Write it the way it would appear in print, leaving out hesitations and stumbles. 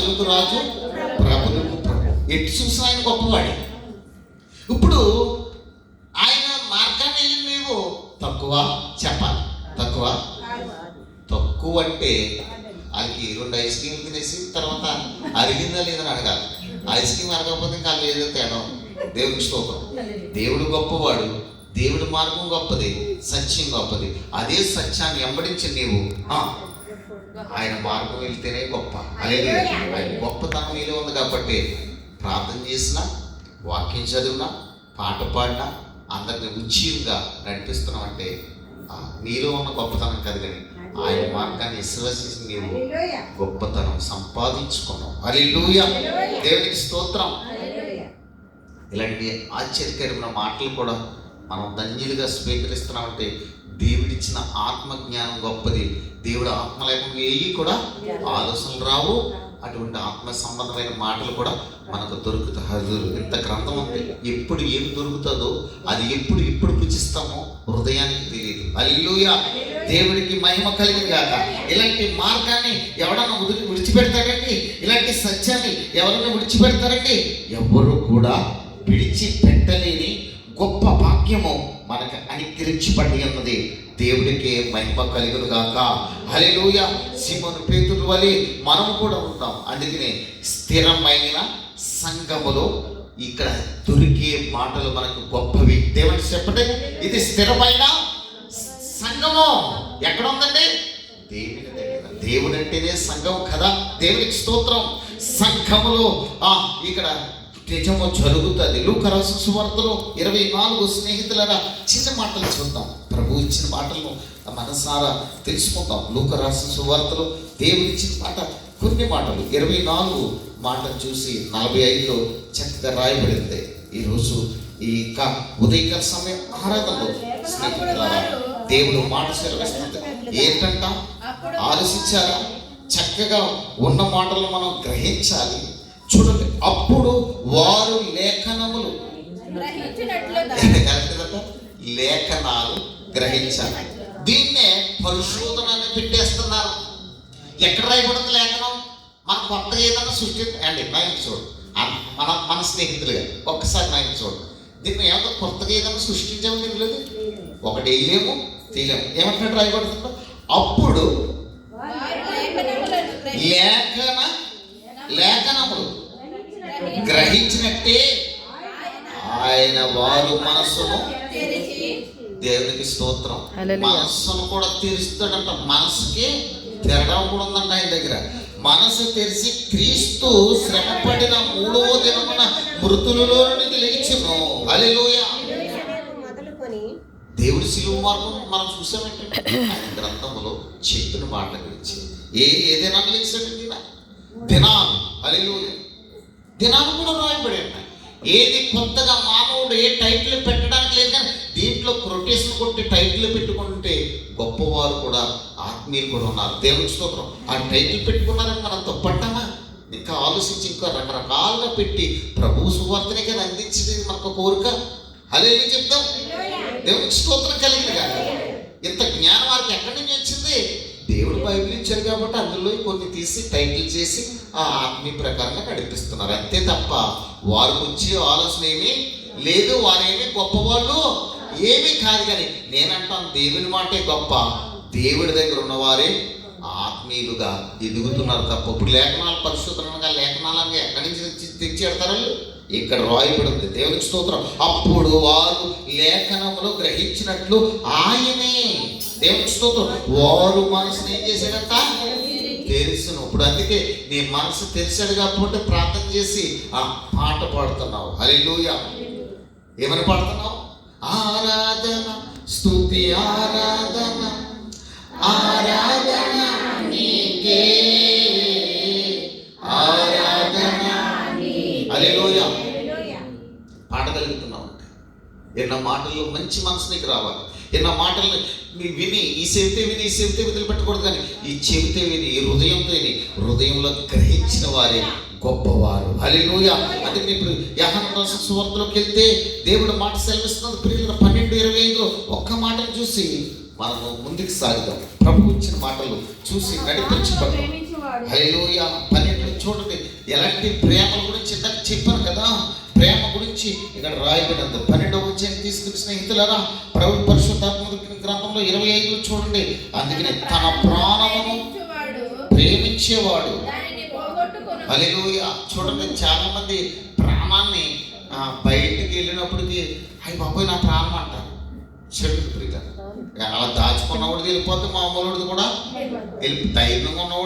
రాజులకు రాజు, ప్రభులకు ప్రభు. ఎటు చూసినా ఆయన గొప్పవాడే. ఇప్పుడు ఆయన మార్గాన్ని వెళ్ళి నీవు తక్కువ చెప్పాలి. తక్కువ అంటే వాళ్ళకి 2 ఐస్ క్రీమ్ తినేసి తర్వాత అరిగిందా లేదని అడగాలి. ఐస్ క్రీమ్ అరగకపోతే ఇంకా ఏదో తేడా. దేవుడికి స్తోత్రం. దేవుడు గొప్పవాడు, దేవుడి మార్గం గొప్పది, సత్యం గొప్పది. అదే సత్యాన్ని వెంబడించి నీవు ఆయన మార్గం వెళ్తేనే గొప్ప. అలాగే ఆయన గొప్పతనం నీలో ఉంది కాబట్టి ప్రార్థన చేసినా, వాక్యం చదివినా, పాట పాడినా అందరిని ఉచితంగా నడిపిస్తున్నామంటే నీలో ఉన్న గొప్పతనం కాదు, కానీ ఆయన మార్గాన్ని విశ్వసించి నీవు గొప్పతనం సంపాదించుకున్నావు. హల్లెలూయా, దేవునికి స్తోత్రం. ఇలాంటి ఆశ్చర్యకరమైన మాటలు కూడా మనం ధన్యులుగా స్వీకరిస్తున్నామంటే దేవుడిచ్చిన ఆత్మజ్ఞానం గొప్పది. దేవుడు ఆత్మ లేకుండా ఏవి కూడా ఆలోచనలు రావు. అటువంటి ఆత్మ సంబంధమైన మాటలు కూడా మనకు దొరుకుతాయి. ఇంత గ్రంథం ఉంది, ఎప్పుడు ఏం దొరుకుతుందో అది ఎప్పుడు పుచ్చిస్తామో హృదయానికి తెలియదు. హల్లెలూయా, దేవుడికి మహిమ కలిగింది కాక. ఇలాంటి మార్గాన్ని ఎవడన్నా విడిచిపెడతారండి? ఇలాంటి సత్యాన్ని ఎవరన్నా విడిచిపెడతారండి? ఎవరు కూడా విడిచిపెట్టలేని గొప్ప భాగ్యము మనకు అనుగ్రహించబడి ఉన్నది. దేవుడికి మహిమ కలుగును గాక. హల్లెలూయా. సీమోను పేతురు వలె మనం కూడా ఉంటాం. అందుకనే స్థిరమైన సంఘములో ఇక్కడ దొరికే మాటలు మనకు గొప్పవి. దేవుడికి చెప్పండి, ఇది స్థిరమైన సంఘము. ఎక్కడ ఉందండి? దేవుని దగ్గర. దేవుడు అంటేనే సంఘం కదా. దేవునికి స్తోత్రం. సంఘములో ఇక్కడ నిజము జరుగుతుంది. లూకా రాసిన సువార్తలో 24 స్నేహితులరా చిన్న మాటలు చూద్దాం. ప్రభు ఇచ్చిన మాటలను మనసారా తెలుసుకుందాం. లూకా రాసిన సువార్తలో దేవుడు ఇచ్చిన మాట కొన్ని మాటలు 24 మాటలు చూసి 45లో చక్కగా రాయబడింది. ఈరోజు ఈ ఉదయకాల సమయం ఆరాధనలో స్నేహితులరా దేవుడు మాట సెలవిస్తుంది. ఏంటంట? ఆలోచించారా? చక్కగా ఉన్న మాటలు మనం గ్రహించాలి. చూడండి, అప్పుడు వారు లేఖనములు లేఖనాలు గ్రహించాలి. దీన్నే పరిశోధన అని పెట్టేస్తున్నారు. ఎక్కడ రాయబడింది లేఖనం? మన కొత్తగా ఏదైనా సృష్టి అండి. నాయన చూడు, మన స్నేహితులుగా ఒక్కసారి నాయన చూడు, దీన్ని ఏమన్నా కొత్తగా ఏదైనా సృష్టించాము తెలియదు. ఒకటి వేయలేము, తీయలేము. ఏమంటున్నట్టు రాయబడుతుందో, అప్పుడు లేఖనములు గ్రహించినట్టే ఆయన వారు మనస్సును, దేవునికి స్తోత్రం, మనస్సును కూడా తెరుస్తాడంట. మనసుకి తెరడం కూడా ఉందంట ఆయన దగ్గర. మనసు తెరిచి క్రీస్తు శ్రమపడిన 3వ దినమున మృతులలో నుండి లేచును. హల్లెలూయా. దేవుడి శిలువ మార్గం మనం చూసామంటే ఆయన గ్రంథములో చెప్పిన మాటల గురించి ఏ దినాలు లేచాడండి? దినాలు. హల్లెలూయా. దినాలు కూడా రాయబడి ఉన్నాయి. ఏది కొత్తగా మానవుడు ఏ టైటిల్ పెట్టడానికి లేదు, కానీ దీంట్లో కొటేషన్ కొట్టి టైటిల్ పెట్టుకుంటే గొప్పవారు కూడా ఆత్మీయులు కూడా ఉన్నారు. దేవుని స్తోత్రం. ఆ టైటిల్ పెట్టుకున్నారని మనం తప్పంటామా? ఇంకా ఆలోచించి ఇంకా రకరకాలుగా పెట్టి ప్రభు సువార్తనే కదా అందించింది మనకు కోరిక. హల్లెలూయా చెప్తాం. దేవునికి స్తోత్రం కలిగింది కాదు. ఇంత జ్ఞానం వారికి ఎక్కడి నుంచి వచ్చింది? దేవుడు బైబిల్ ఇచ్చారు కాబట్టి అందులో కొన్ని తీసి టైటిల్ చేసి ఆ ఆత్మీయ ప్రకారంగా నడిపిస్తున్నారు. అంతే తప్ప వారికి వచ్చే ఆలోచన ఏమీ లేదు. వారేమీ గొప్పవాళ్ళు ఏమీ కాదు. కానీ నేనంటాను, దేవుని మాటే గొప్ప. దేవుడి దగ్గర ఉన్నవారే ఆత్మీయులుగా ఎదుగుతున్నారు తప్ప ఇప్పుడు లేఖనాలు పరిశోధనగా లేఖనాలంగా ఎక్కడి నుంచి తెచ్చేడతారు? ఇక్కడ రాయబడింది. దేవునికి స్తోత్రం. అప్పుడు వారు లేఖనములు గ్రహించినట్లు ఆయనే, దేవునికి స్తోత్రం, వారు మనసుని ఏం చేశాడంట? తెలుసును. ఇప్పుడు అందుకే నీ మనసు తెలిసాడు కాబట్టి ప్రార్థన చేసి ఆ పాట పాడుతున్నావు. హల్లెలూయా. ఏమని పాడుతున్నావు? ఆరాధన, స్తుతి, ఆరాధన, ఆరాధన నీకే, ఆరాధన. హల్లెలూయా. పాడగలుగుతున్నావు అంటే ఎన్న మాటల్లో మంచి మనసు నీకు రావాలి. ఎన్న మాటల్ని విని ఈ చెవితే వదిలిపెట్టకూడదు, కానీ ఈ చెవితే విని ఈ హృదయంతో విని హృదయంలో గ్రహించిన వారే గొప్పవారు. హల్లెలూయా. అందుకని ఇప్పుడు యోహాను రాసిన సువార్తలోకి వెళ్తే దేవుడు మాట సెలవిస్తున్నది. ప్రియులారా 12:25 ఒక్క మాటను చూసి మనము ముందుకు సాగుదాం. ప్రభు ఇచ్చిన మాటలు చూసి నడిపించబడతాం. హల్లెలూయా. 12 చూడండి, అలాంటి ప్రేమల గురించి ఇందాక చెప్పాను కదా, ప్రేమ గురించి ఇక్కడ రాయబడినంత 12వ అధ్యాయం తీసుకుని స్నేహితులారా, ప్రభు పరిశుద్ధాత్మ గ్రంథంలో 25 చూడండి. అందుకని తన ప్రాణమును ప్రేమించేవాడు. హల్లెలూయా. చూడండి, చాలా మంది ప్రాణాన్ని బయటికి వెళ్ళినప్పటికీ అయ్యి బాబోయ్ నా ప్రాణం అంటారు. చెడు ప్రియుల అలా దాచుకున్నవాడిది వెళ్ళిపోతే మామూలుడిది కూడా ధైర్యంగా ఉన్నవాడు